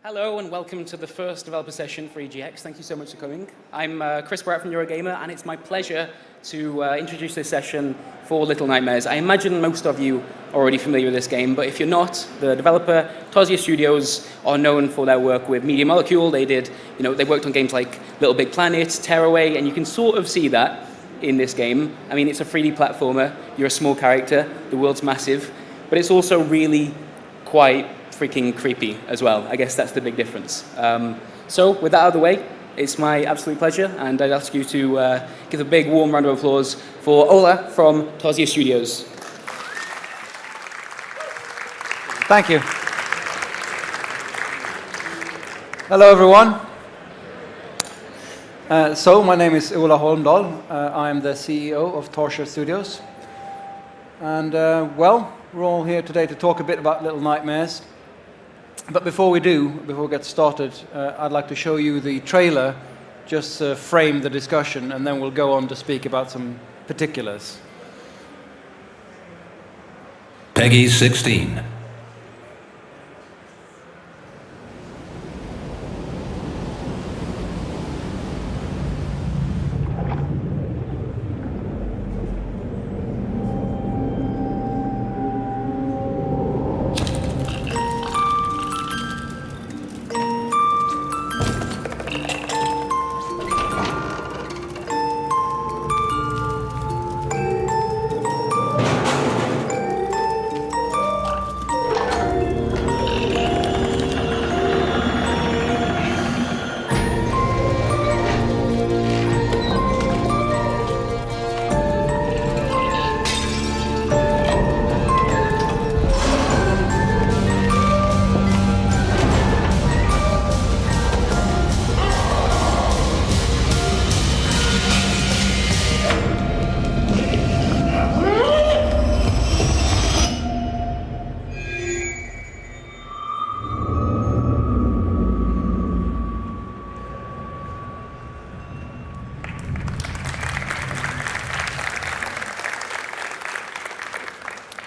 Hello and welcome to the first developer session for EGX. Thank you so much for coming. I'm Chris Bratt from Eurogamer, and it's my pleasure to introduce this session for Little Nightmares. I imagine most of you are already familiar with this game, but if you're not, the developer, Tarsier Studios, are known for their work with Media Molecule. They worked on games like Little Big Planet, Tearaway, and you can sort of see that in this game. I mean, it's a 3D platformer, you're a small character, the world's massive, but it's also really quite freaking creepy as well. I guess that's the big difference. So with that out of the way, it's my absolute pleasure, and I'd ask you to give a big warm round of applause for Ola from Tarsier Studios. Thank you. Hello everyone. My name is Ola Holmdahl. I'm the CEO of Tarsier Studios. And we're all here today to talk a bit about Little Nightmares. But before we get started, I'd like to show you the trailer, just to frame the discussion, and then we'll go on to speak about some particulars. Peggy 16.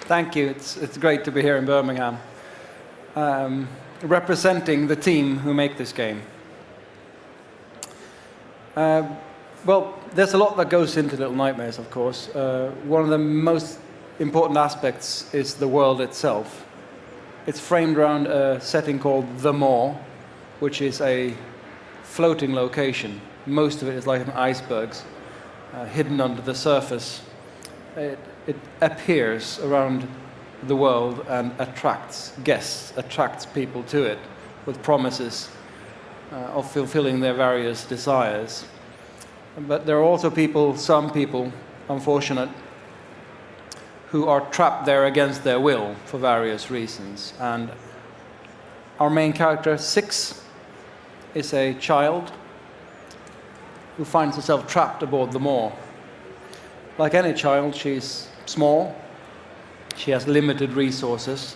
Thank you. It's great to be here in Birmingham, representing the team who make this game. There's a lot that goes into Little Nightmares, of course. One of the most important aspects is the world itself. It's framed around a setting called The Maw, which is a floating location. Most of it is like icebergs, hidden under the surface. It appears around the world and attracts guests, attracts people to it with promises of fulfilling their various desires. But there are also some people, unfortunate, who are trapped there against their will for various reasons. And our main character, 6, is a child who finds herself trapped aboard the Maw. Like any child, she's small, she has limited resources.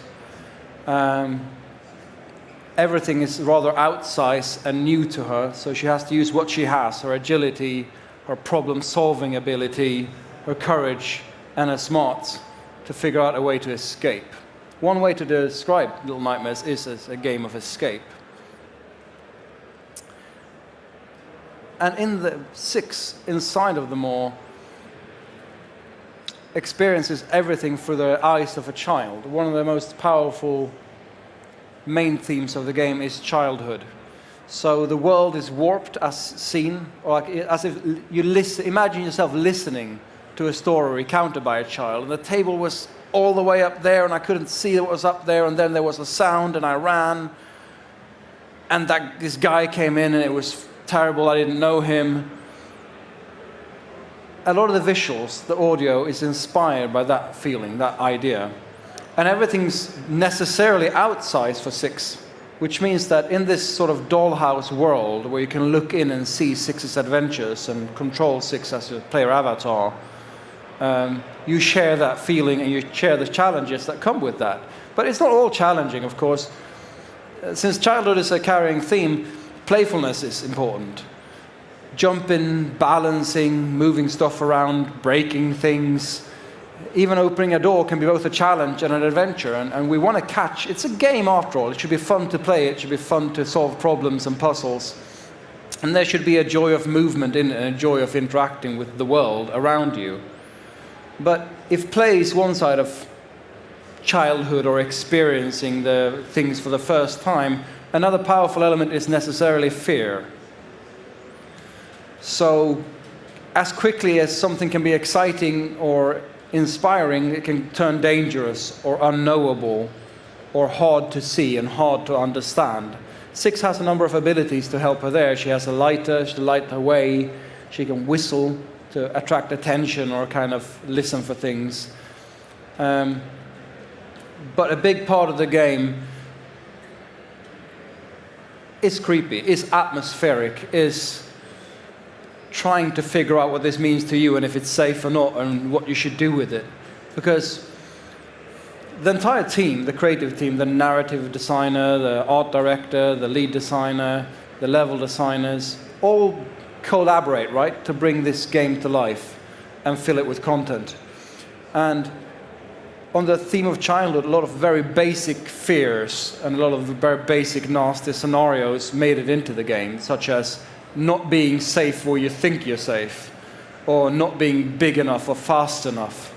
Everything is rather outsized and new to her, so she has to use what she has, her agility, her problem-solving ability, her courage, and her smarts to figure out a way to escape. One way to describe Little Nightmares is as a game of escape. And in the 6, inside of the Maw, experiences everything through the eyes of a child. One of the most powerful main themes of the game is childhood. So the world is warped as seen, or as if you imagine yourself listening to a story recounted by a child, and the table was all the way up there and I couldn't see what was up there, and then there was a sound and I ran, and this guy came in and it was terrible, I didn't know him. A lot of the visuals, the audio, is inspired by that feeling, that idea. And everything's necessarily outsized for 6, which means that in this sort of dollhouse world where you can look in and see 6's adventures and control 6 as a player avatar, you share that feeling and you share the challenges that come with that. But it's not all challenging, of course. Since childhood is a carrying theme, playfulness is important. Jumping, balancing, moving stuff around, breaking things, even opening a door can be both a challenge and an adventure, and we want to catch. It's a game after all. It should be fun to play. It should be fun to solve problems and puzzles. And there should be a joy of movement in it and a joy of interacting with the world around you. But if play is one side of childhood or experiencing the things for the first time, another powerful element is necessarily fear. So as quickly as something can be exciting or inspiring, it can turn dangerous or unknowable or hard to see and hard to understand. Six has a number of abilities to help her there. She has a lighter, she can light her way, she can whistle to attract attention or kind of listen for things. But a big part of the game is creepy, is atmospheric, is trying to figure out what this means to you and if it's safe or not and what you should do with it. Because the entire team, the creative team, the narrative designer, the art director, the lead designer, the level designers, all collaborate, right, to bring this game to life and fill it with content. And on the theme of childhood, a lot of very basic fears and a lot of very basic nasty scenarios made it into the game, such as not being safe where you think you're safe, or not being big enough or fast enough,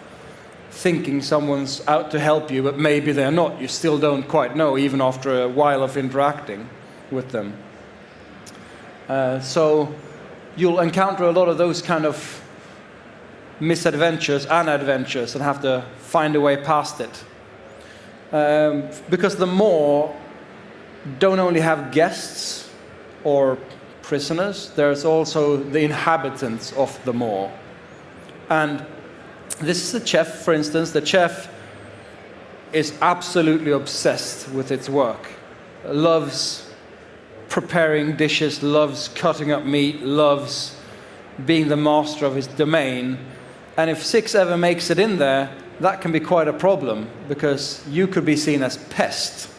thinking someone's out to help you, but maybe they're not. You still don't quite know, even after a while of interacting with them. So you'll encounter a lot of those kind of misadventures and adventures and have to find a way past it. Because the Maw don't only have guests or prisoners, there's also the inhabitants of the Maw. And this is the chef, for instance. The chef is absolutely obsessed with its work, loves preparing dishes, loves cutting up meat, loves being the master of his domain. And if Six ever makes it in there, that can be quite a problem, because you could be seen as pest,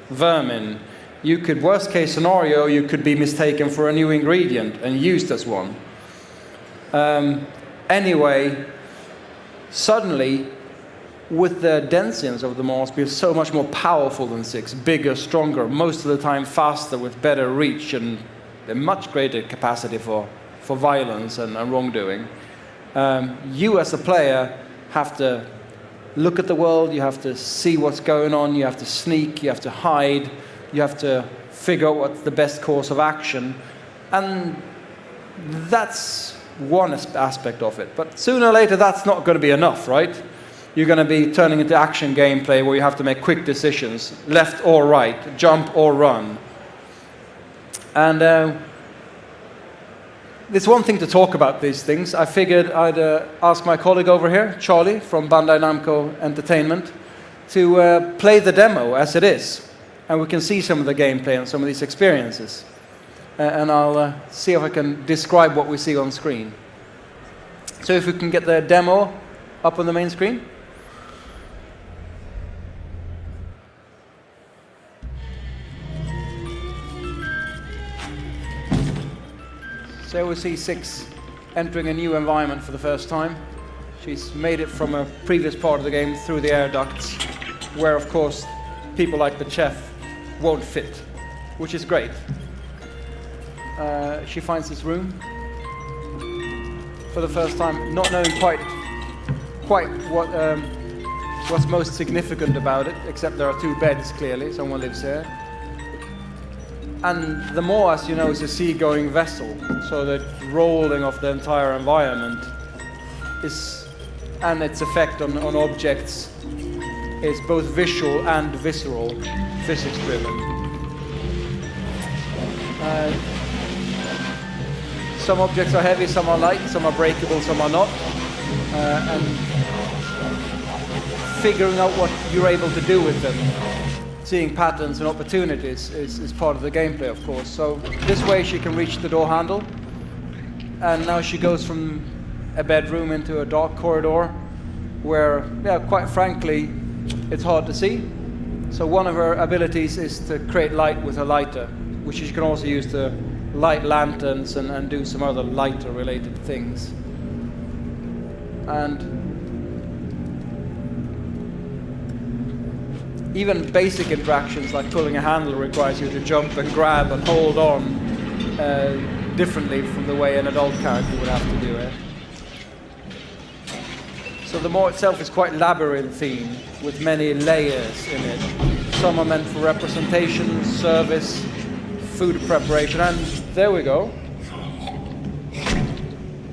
vermin. You could, worst case scenario, you could be mistaken for a new ingredient and used as one. Anyway, suddenly, with the densians of the Maws being so much more powerful than Six, bigger, stronger, most of the time faster, with better reach and a much greater capacity for violence and wrongdoing, you as a player have to look at the world, you have to see what's going on, you have to sneak, you have to hide, you have to figure out what's the best course of action. And that's one aspect of it. But sooner or later, that's not going to be enough, right? You're going to be turning into action gameplay where you have to make quick decisions, left or right, jump or run. And there's one thing to talk about these things. I figured I'd ask my colleague over here, Charlie, from Bandai Namco Entertainment, to play the demo as it is. And we can see some of the gameplay and some of these experiences. And I'll see if I can describe what we see on screen. So if we can get the demo up on the main screen. So we see Six entering a new environment for the first time. She's made it from a previous part of the game through the air ducts, where of course people like the chef won't fit, which is great. She finds this room for the first time, not knowing quite what's most significant about it, except there are two beds, clearly, someone lives here. And the Maw, as you know, is a seagoing vessel, so the rolling of the entire environment and its effect on objects is both visual and visceral, physics-driven. Some objects are heavy, some are light, some are breakable, some are not. And figuring out what you're able to do with them, seeing patterns and opportunities is part of the gameplay, of course. So this way she can reach the door handle, and now she goes from a bedroom into a dark corridor where, yeah, quite frankly, it's hard to see. So one of her abilities is to create light with her lighter, which she can also use to light lanterns and do some other lighter-related things. And even basic interactions like pulling a handle requires you to jump and grab and hold on differently from the way an adult character would have to do it. So the Maw itself is quite labyrinthine, with many layers in it. Some are meant for representation, service, food preparation, and there we go.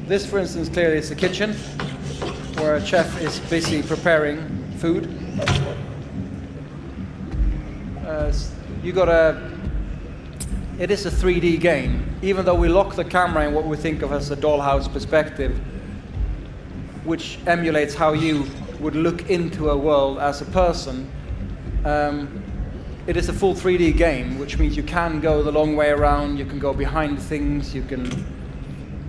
This, for instance, clearly is the kitchen, where a chef is busy preparing food. It is a 3D game. Even though we lock the camera in what we think of as a dollhouse perspective, which emulates how you would look into a world as a person, it is a full 3D game, which means you can go the long way around, you can go behind things, you can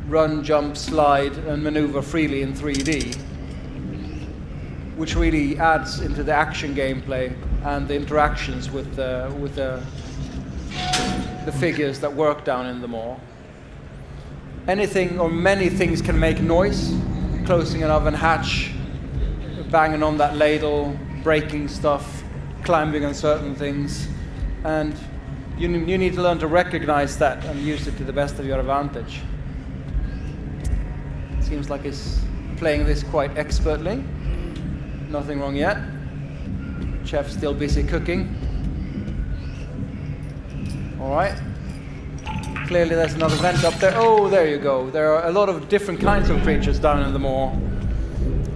run, jump, slide, and maneuver freely in 3D, which really adds into the action gameplay and the interactions with the figures that work down in the Maw. Anything or many things can make noise. Closing an oven hatch, banging on that ladle, breaking stuff, climbing on certain things, and you need to learn to recognize that and use it to the best of your advantage. Seems like he's playing this quite expertly. Nothing wrong yet. Chef's still busy cooking. All right. Clearly there's another vent up there. Oh, there you go. There are a lot of different kinds of creatures down in the Maw.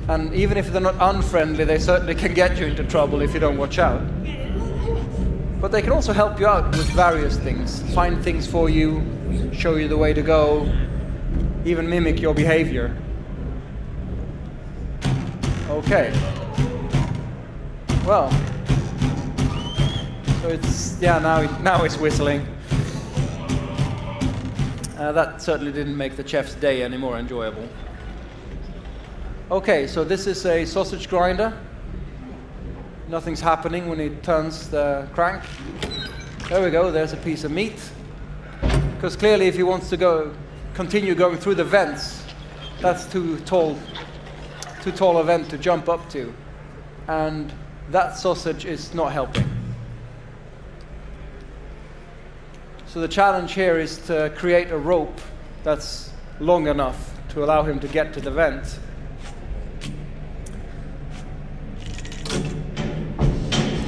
And even if they're not unfriendly, they certainly can get you into trouble if you don't watch out. But they can also help you out with various things. Find things for you, show you the way to go, even mimic your behavior. Okay. Well. So it's, yeah, now it's whistling. That certainly didn't make the chef's day any more enjoyable. Okay, so this is a sausage grinder. Nothing's happening when he turns the crank. There we go, there's a piece of meat. Because clearly if he wants to continue going through the vents, that's too tall a vent to jump up to. And that sausage is not helping. So the challenge here is to create a rope that's long enough to allow him to get to the vent.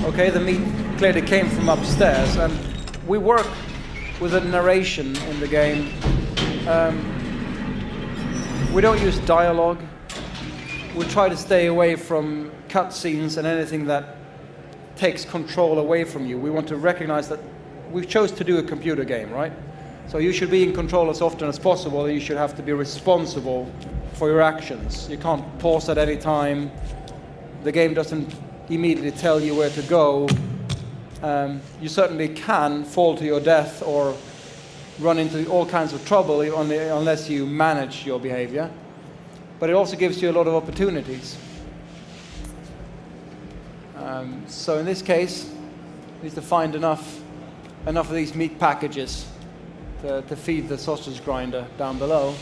Okay, the meat clearly came from upstairs, and we work with a narration in the game. We don't use dialogue. We try to stay away from cutscenes and anything that takes control away from you. We want to recognize that we chose to do a computer game, right? So you should be in control as often as possible, and you should have to be responsible for your actions. You can't pause at any time. The game doesn't immediately tell you where to go. You certainly can fall to your death or run into all kinds of trouble unless you manage your behavior. But it also gives you a lot of opportunities. So in this case, you need to find enough of these meat packages to feed the sausage grinder down below.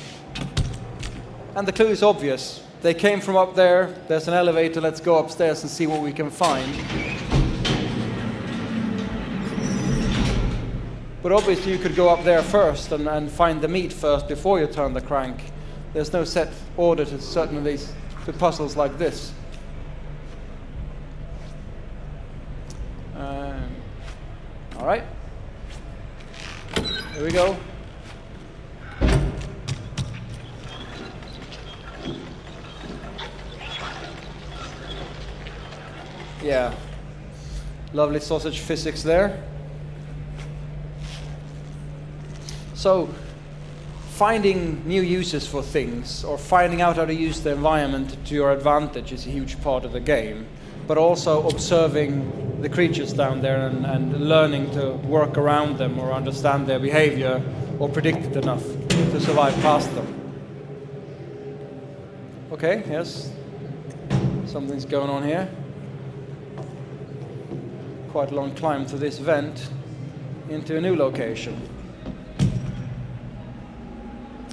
And the clue is obvious. They came from up there. There's an elevator. Let's go upstairs and see what we can find. But obviously you could go up there first and find the meat first before you turn the crank. There's no set order to certain of these puzzles like this. All right. Here we go. Yeah. Lovely sausage physics there. So, finding new uses for things or finding out how to use the environment to your advantage is a huge part of the game. But also observing the creatures down there and learning to work around them or understand their behavior or predict it enough to survive past them. Okay, yes. Something's going on here. Quite a long climb to this vent into a new location.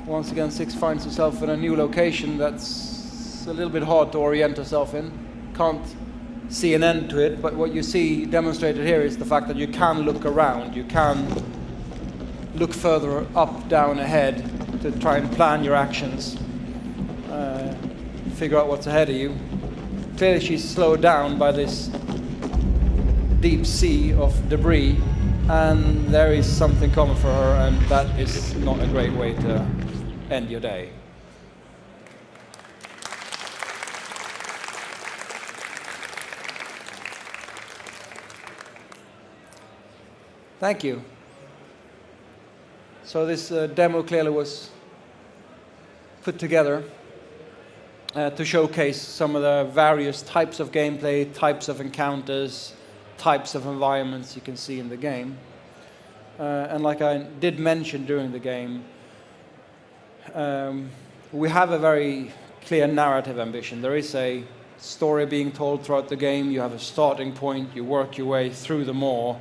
Once again, Six finds herself in a new location that's a little bit hard to orient herself in. Can't see an end to it, but what you see demonstrated here is the fact that you can look around, you can look further up, down, ahead to try and plan your actions, figure out what's ahead of you. Clearly she's slowed down by this deep sea of debris, and there is something coming for her, and that is not a great way to end your day. Thank you. So this demo clearly was put together to showcase some of the various types of gameplay, types of encounters, types of environments you can see in the game. And like I did mention during the game, we have a very clear narrative ambition. There is a story being told throughout the game. You have a starting point. You work your way through the moor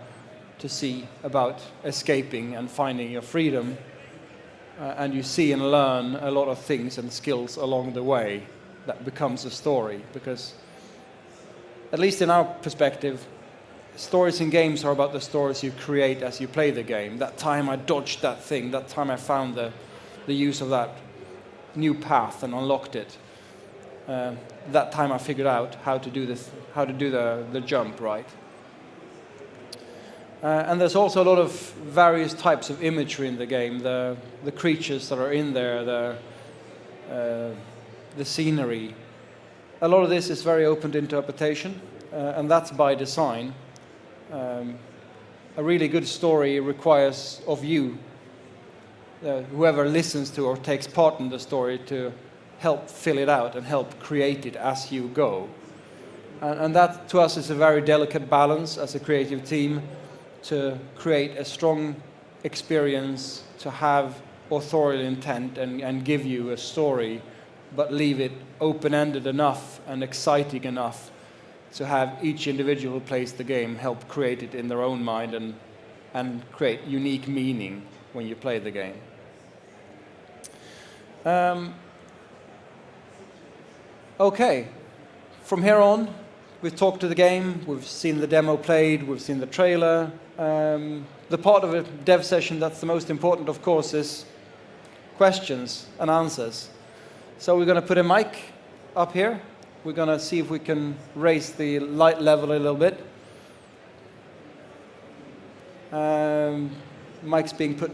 to see about escaping and finding your freedom. And you see and learn a lot of things and skills along the way that becomes a story. Because, at least in our perspective, stories in games are about the stories you create as you play the game. That time I dodged that thing, that time I found the use of that new path and unlocked it. That time I figured out how to do the jump right. And there's also a lot of various types of imagery in the game. The creatures that are in there, the scenery. A lot of this is very open to interpretation, and that's by design. A really good story requires of you, whoever listens to or takes part in the story, to help fill it out and help create it as you go. And that, to us, is a very delicate balance as a creative team, to create a strong experience, to have authorial intent and give you a story, but leave it open-ended enough and exciting enough to have each individual who plays the game help create it in their own mind and create unique meaning when you play the game. Okay, from here on, we've talked to the game, we've seen the demo played, we've seen the trailer. The part of a dev session that's the most important, of course, is questions and answers. So we're going to put a mic up here. We're going to see if we can raise the light level a little bit. Mic's being put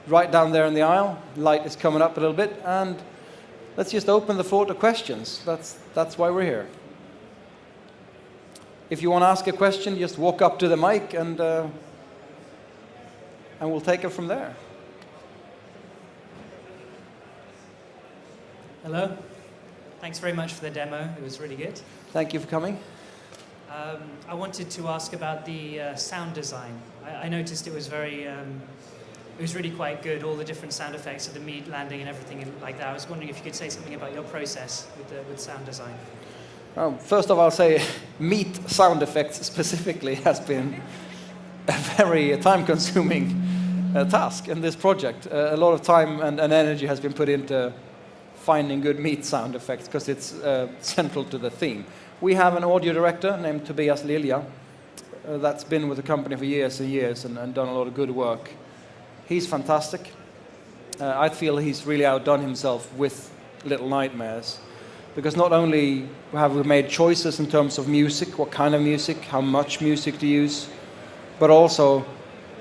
right down there in the aisle. Light is coming up a little bit, and let's just open the floor to questions. That's why we're here. If you want to ask a question, just walk up to the mic and we'll take it from there. Hello. Thanks very much for the demo. It was really good. Thank you for coming. I wanted to ask about the sound design. I noticed it was really quite good, all the different sound effects of the meat landing and everything like that. I was wondering if you could say something about your process with sound design. First of all, I'll say meat sound effects specifically has been a very time-consuming task in this project. A lot of time and energy has been put into finding good meat sound effects because it's central to the theme. We have an audio director named Tobias Lilja that's been with the company for years and years and done a lot of good work. He's fantastic. I feel he's really outdone himself with Little Nightmares, because not only have we made choices in terms of music, what kind of music, how much music to use, but also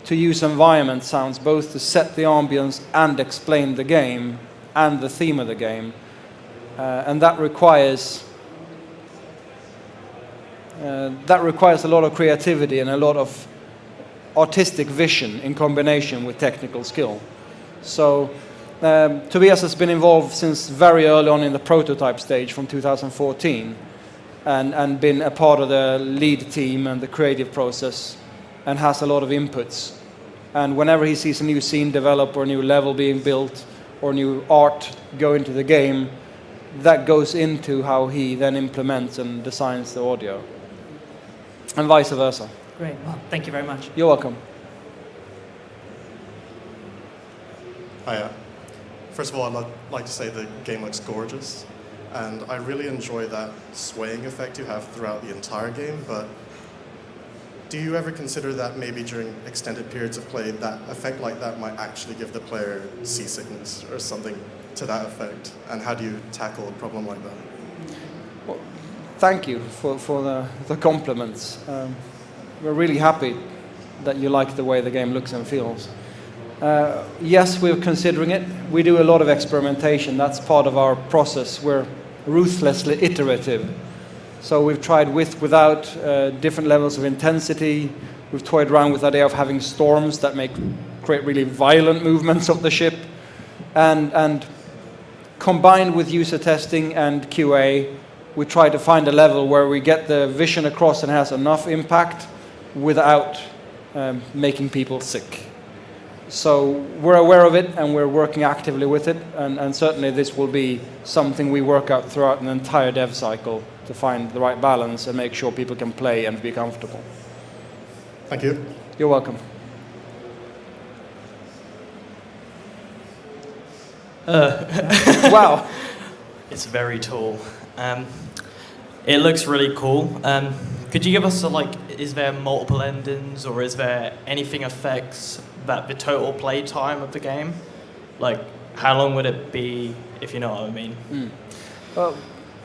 to use environment sounds both to set the ambience and explain the game and the theme of the game. And that requires a lot of creativity and a lot of artistic vision in combination with technical skill. So Tobias has been involved since very early on in the prototype stage from 2014 and been a part of the lead team and the creative process and has a lot of inputs. And whenever he sees a new scene develop or a new level being built or new art go into the game, that goes into how he then implements and designs the audio. And vice versa. Great. Well, thank you very much. You're welcome. Hiya. First of all, I'd like to say the game looks gorgeous. and I really enjoy that swaying effect you have throughout the entire game, but do you ever consider that maybe during extended periods of play, that effect like that might actually give the player seasickness or something to that effect? And how do you tackle a problem like that? Well, thank you for the compliments. We're really happy that you like the way the game looks and feels. Yes, we're considering it. We do a lot of experimentation. That's part of our process. We're ruthlessly iterative. So we've tried with, without, different levels of intensity. We've toyed around with the idea of having storms that create really violent movements of the ship. And combined with user testing and QA, we try to find a level where we get the vision across and has enough impact without making people sick. So we're aware of it and we're working actively with it, and certainly this will be something we work out throughout an entire dev cycle to find the right balance and make sure people can play and be comfortable. Thank you. You're welcome. Wow. It's very tall. It looks really cool. Could you give us is there multiple endings, or is there anything affects that the total play time of the game? Like, how long would it be, if you know what I mean?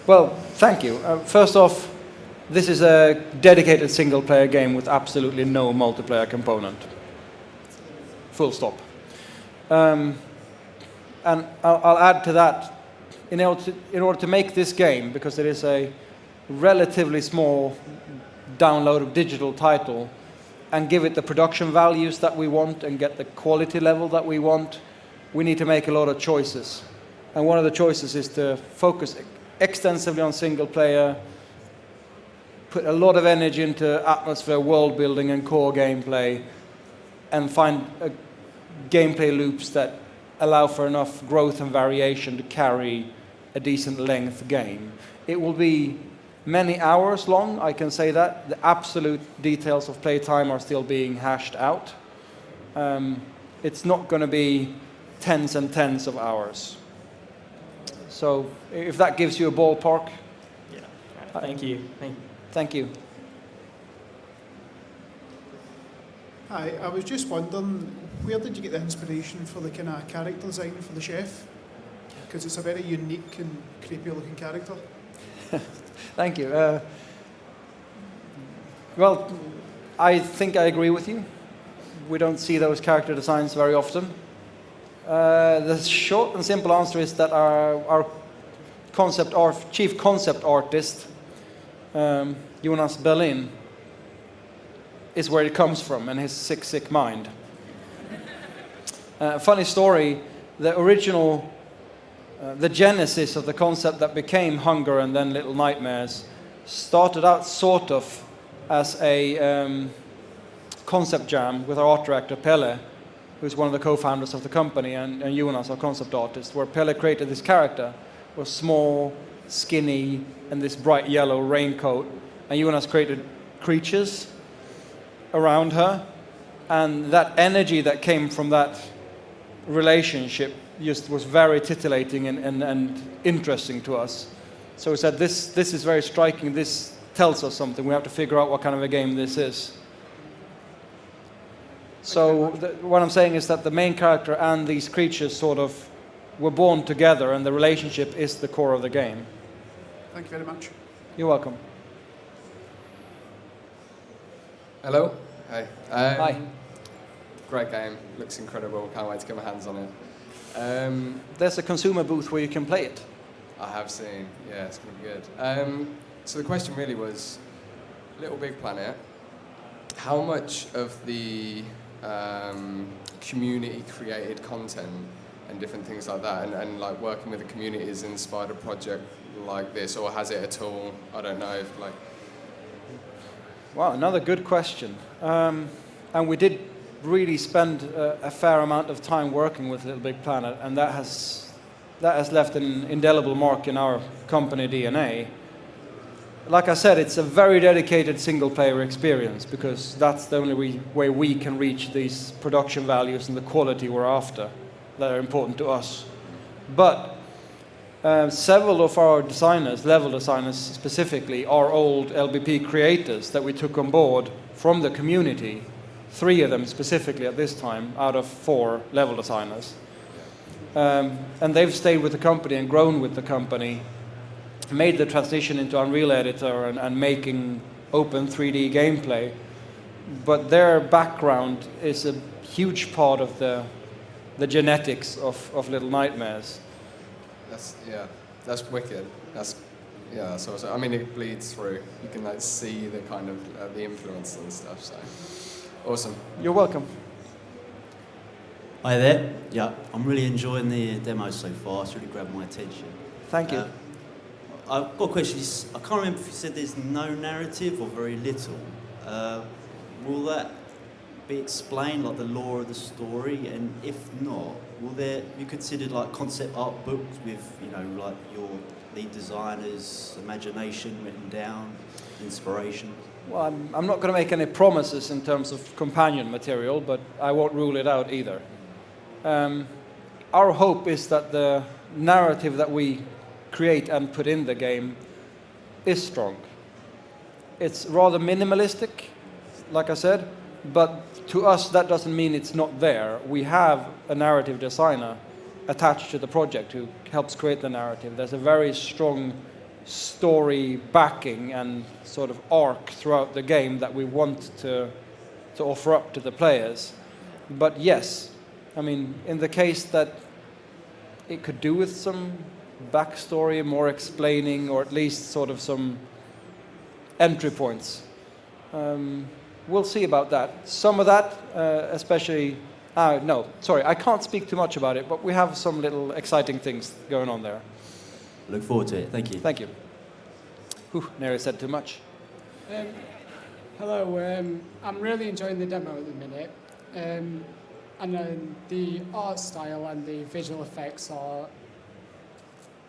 Well, thank you. First off, this is a dedicated single-player game with absolutely no multiplayer component. Full stop. And I'll add to that, in order to make this game, because it is a relatively small download of digital title, and give it the production values that we want and get the quality level that we want, we need to make a lot of choices. And one of the choices is to focus extensively on single player, put a lot of energy into atmosphere, world building and core gameplay, and find gameplay loops that allow for enough growth and variation to carry a decent length game. It will be many hours long, I can say that. The absolute details of playtime are still being hashed out. It's not going to be tens and tens of hours. So if that gives you a ballpark. Yeah. Thank you. Thank you. Hi, I was just wondering, where did you get the inspiration for the kind of character design for the chef? Because it's a very unique and creepy looking character. Thank you. Well, I think I agree with you. We don't see those character designs very often. The short and simple answer is that our chief concept artist, Jonas Berlin, is where it comes from, and his sick mind. Funny story, the original, the genesis of the concept that became Hunger and then Little Nightmares started out sort of as a concept jam with our art director Pelle, who's one of the co-founders of the company, and Jonas, our concept artist, where Pelle created this character, was small, skinny, and this bright yellow raincoat, and Jonas created creatures around her, and that energy that came from that relationship just was very titillating and interesting to us. So we said, this is very striking, this tells us something, we have to figure out what kind of a game this is. So what I'm saying is that the main character and these creatures sort of were born together, and the relationship is the core of the game. Thank you very much. You're welcome. Hello. Hi. Hi. Great game. Looks incredible. Can't wait to get my hands on it. There's a consumer booth where you can play it. I have seen. Yeah, it's going to be good. So the question really was, Little Big Planet, how much of the community-created content and different things like that, and like working with the community has inspired a project like this, or has it at all? I don't know if like... Wow, another good question. And we did really spend a fair amount of time working with Little Big Planet, and that has left an indelible mark in our company DNA. Like I said, it's a very dedicated single-player experience, because that's the only way we can reach these production values and the quality we're after that are important to us. But Several of our designers, level designers specifically, are old LBP creators that we took on board from the community. 3 of them specifically at this time, out of 4 level designers. And they've stayed with the company and grown with the company, made the transition into Unreal Editor and making open 3D gameplay. But their background is a huge part of the genetics of Little Nightmares. That's wicked. That's awesome. I mean, it bleeds through. You can like see the kind of the influence and stuff. So awesome. You're welcome. Hi there. Yeah, I'm really enjoying the demo so far. It's really grabbed my attention. Thank you. I've got a question. I can't remember if you said there's no narrative or very little. Will that be explained, like the lore of the story? And if not, will there be considered like concept art books with, like your lead designer's imagination written down, inspiration? Well, I'm not going to make any promises in terms of companion material, but I won't rule it out either. Our hope is that the narrative that we create and put in the game is strong. It's rather minimalistic, like I said, but to us that doesn't mean it's not there. We have a narrative designer attached to the project who helps create the narrative. There's a very strong story backing and sort of arc throughout the game that we want to offer up to the players. But yes, I mean, in the case that it could do with some backstory, more explaining, or at least sort of some entry points. We'll see about that. Some of that, especially... no, sorry, I can't speak too much about it, but we have some little exciting things going on there. Look forward to it. Thank you. Thank you. Whew, nearly said too much. Hello, I'm really enjoying the demo at the minute. And the art style and the visual effects are,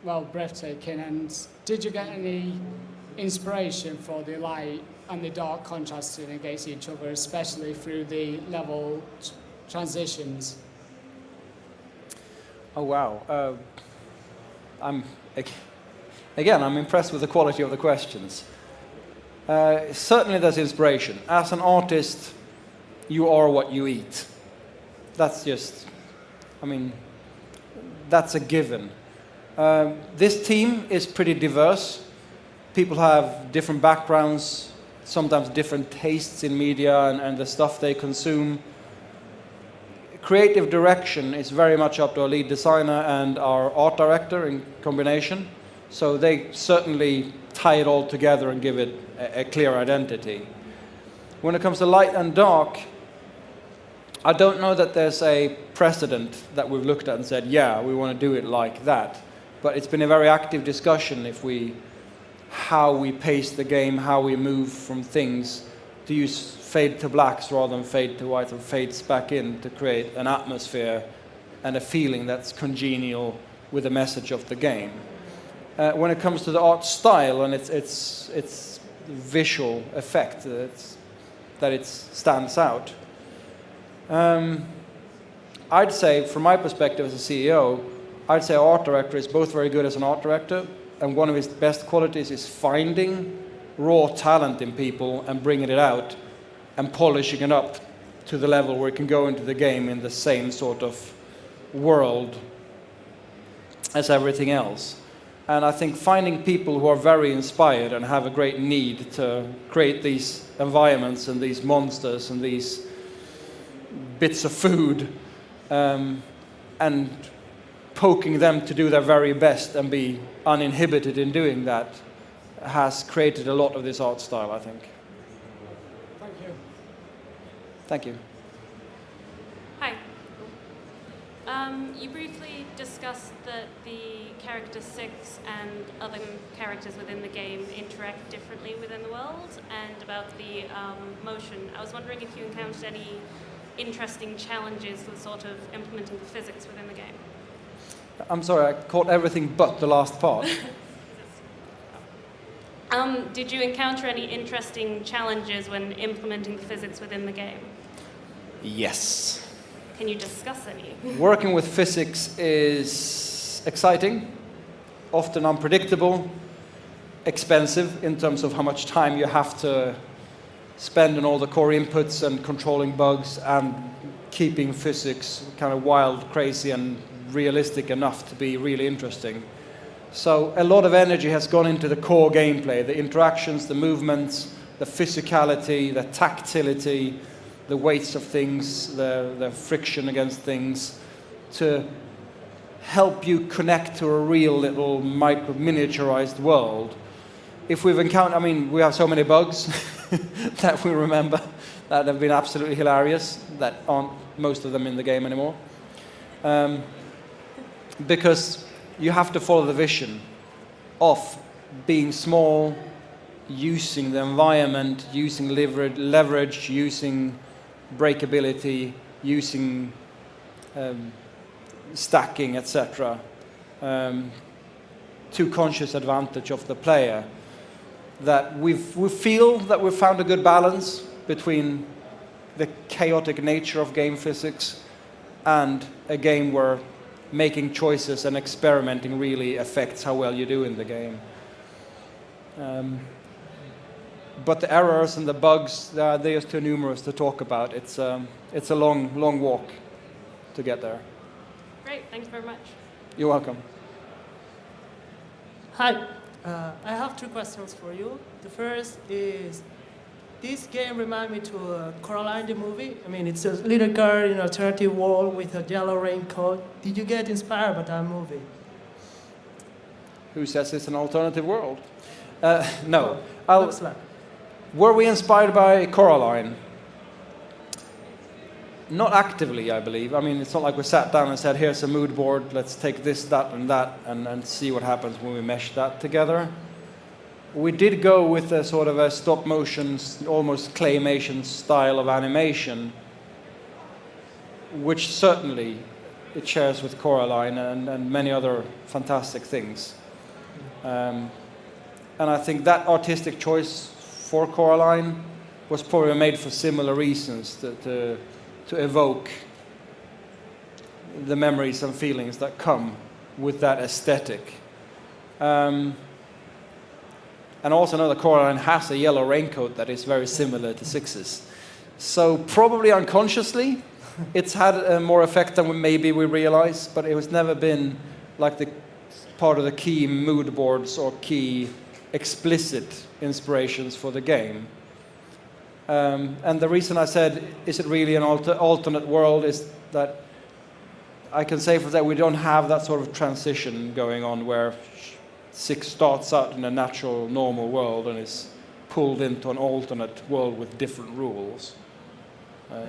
well, breathtaking. And did you get any inspiration for the light and the dark contrasting against each other, especially through the level transitions? Oh, wow. I'm impressed with the quality of the questions. Certainly there's inspiration. As an artist, you are what you eat. That's just, that's a given. This team is pretty diverse. People have different backgrounds, sometimes different tastes in media and the stuff they consume. Creative direction is very much up to our lead designer and our art director in combination. So they certainly tie it all together and give it a clear identity. When it comes to light and dark, I don't know that there's a precedent that we've looked at and said, yeah, we want to do it like that. But it's been a very active discussion how we pace the game, how we move from things to use fade to blacks rather than fade to whites, or fades back in to create an atmosphere and a feeling that's congenial with the message of the game. When it comes to the art style and its visual effect, that it stands out, I'd say, from my perspective as a CEO, I'd say our art director is both very good as an art director, and one of his best qualities is finding raw talent in people and bringing it out and polishing it up to the level where it can go into the game in the same sort of world as everything else. And I think finding people who are very inspired and have a great need to create these environments and these monsters and these bits of food, and poking them to do their very best and be uninhibited in doing that has created a lot of this art style, I think. Thank you. Thank you. Hi. You briefly discussed that the character 6 and other characters within the game interact differently within the world, and about the motion. I was wondering if you encountered any interesting challenges with sort of implementing the physics within the game. I'm sorry, I caught everything but the last part. Did you encounter any interesting challenges when implementing the physics within the game? Yes. Can you discuss any? Working with physics is exciting. often unpredictable, expensive in terms of how much time you have to spend on all the core inputs and controlling bugs and keeping physics kind of wild, crazy, and realistic enough to be really interesting. So a lot of energy has gone into the core gameplay, the interactions, the movements, the physicality, the tactility, the weights of things, the friction against things, to help you connect to a real little miniaturized world. If we've encountered, I mean, we have so many bugs that we remember that have been absolutely hilarious, that aren't most of them in the game anymore. Because you have to follow the vision of being small, using the environment, using leverage, using breakability, using stacking, etc., to conscious advantage of the player. That we feel that we've found a good balance between the chaotic nature of game physics and a game where making choices and experimenting really affects how well you do in the game. But the errors and the bugs, they're just too numerous to talk about. It's a long walk to get there. Great, thanks very much. You're welcome. Hi, I have two questions for you. The first is, this game reminds me to Coraline the movie. I mean, it's a little girl in an alternative world with a yellow raincoat. Did you get inspired by that movie? Who says it's an alternative world? No. Looks like. Were we inspired by Coraline? Not actively, I believe. I mean, it's not like we sat down and said, here's a mood board, let's take this, that, and see what happens when we mesh that together. We did go with a sort of a stop-motion, almost claymation style of animation, which certainly it shares with Coraline and many other fantastic things. And I think that artistic choice for Coraline was probably made for similar reasons, to evoke the memories and feelings that come with that aesthetic. And also know that Coraline has a yellow raincoat that is very similar to Six's. So probably unconsciously, it's had more effect than maybe we realize, but it has never been like the part of the key mood boards or key explicit inspirations for the game. And the reason I said, is it really an alternate world, is that I can say for that we don't have that sort of transition going on where Six starts out in a natural, normal world and is pulled into an alternate world with different rules,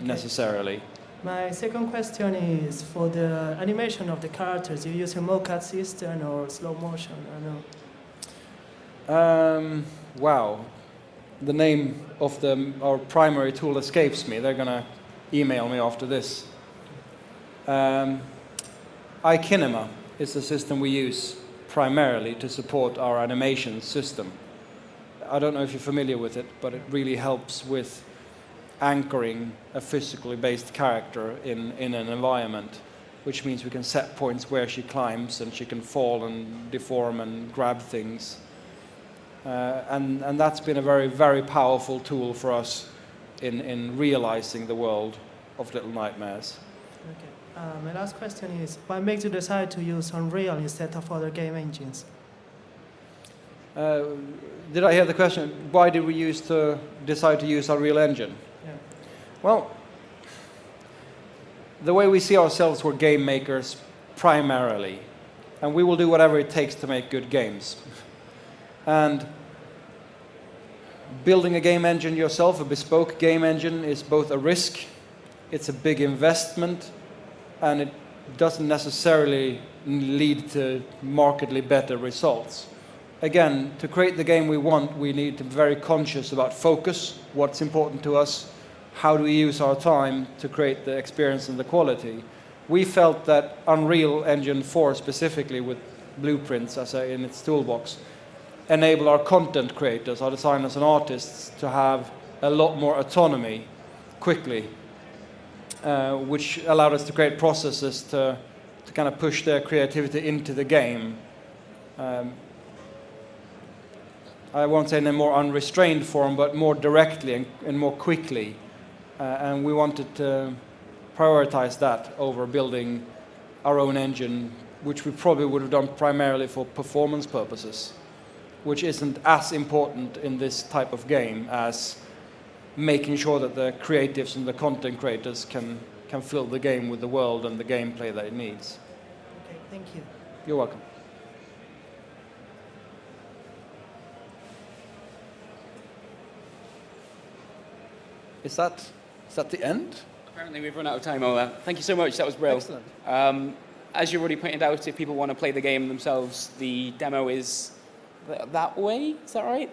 necessarily. My second question is, for the animation of the characters, you use a mocap system or slow motion? I know. Wow. The name of our primary tool escapes me. They're going to email me after this. iKinema is the system we use primarily to support our animation system. I don't know if you're familiar with it, but it really helps with anchoring a physically based character in an environment, which means we can set points where she climbs and she can fall and deform and grab things. And that's been a very, very powerful tool for us in realizing the world of Little Nightmares. Okay. My last question is, what makes you decide to use Unreal instead of other game engines? Did I hear the question? Why did we decide to use Unreal Engine? Yeah. Well, the way we see ourselves, we're game makers primarily, and we will do whatever it takes to make good games. And building a game engine yourself, a bespoke game engine, is both a risk, it's a big investment, and it doesn't necessarily lead to markedly better results. Again, to create the game we want, we need to be very conscious about focus, what's important to us, how do we use our time to create the experience and the quality. We felt that Unreal Engine 4 specifically, with blueprints in its toolbox, enable our content creators, our designers and artists, to have a lot more autonomy quickly, which allowed us to create processes to kind of push their creativity into the game I won't say in a more unrestrained form, but more directly and more quickly. And we wanted to prioritize that over building our own engine, which we probably would have done primarily for performance purposes, which isn't as important in this type of game as making sure that the creatives and the content creators can fill the game with the world and the gameplay that it needs. Okay, thank you. You're welcome. Is that the end? Apparently we've run out of time, Ola. Thank you so much, that was brilliant. Excellent. As you already pointed out, if people want to play the game themselves, the demo is that way, is that right?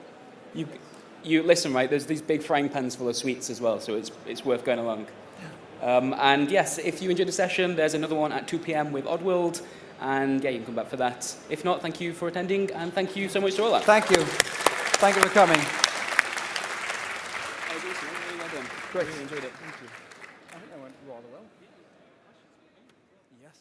You listen, right, there's these big frying pans full of sweets as well, so it's worth going along. And yes, if you enjoyed the session, there's another one at 2 p.m. with Oddworld, and yeah, you can come back for that. If not, thank you for attending, and thank you so much to Ola. Thank you. Thank you for coming. Great. Really enjoyed it. Thank you. I think that went rather well. Yes.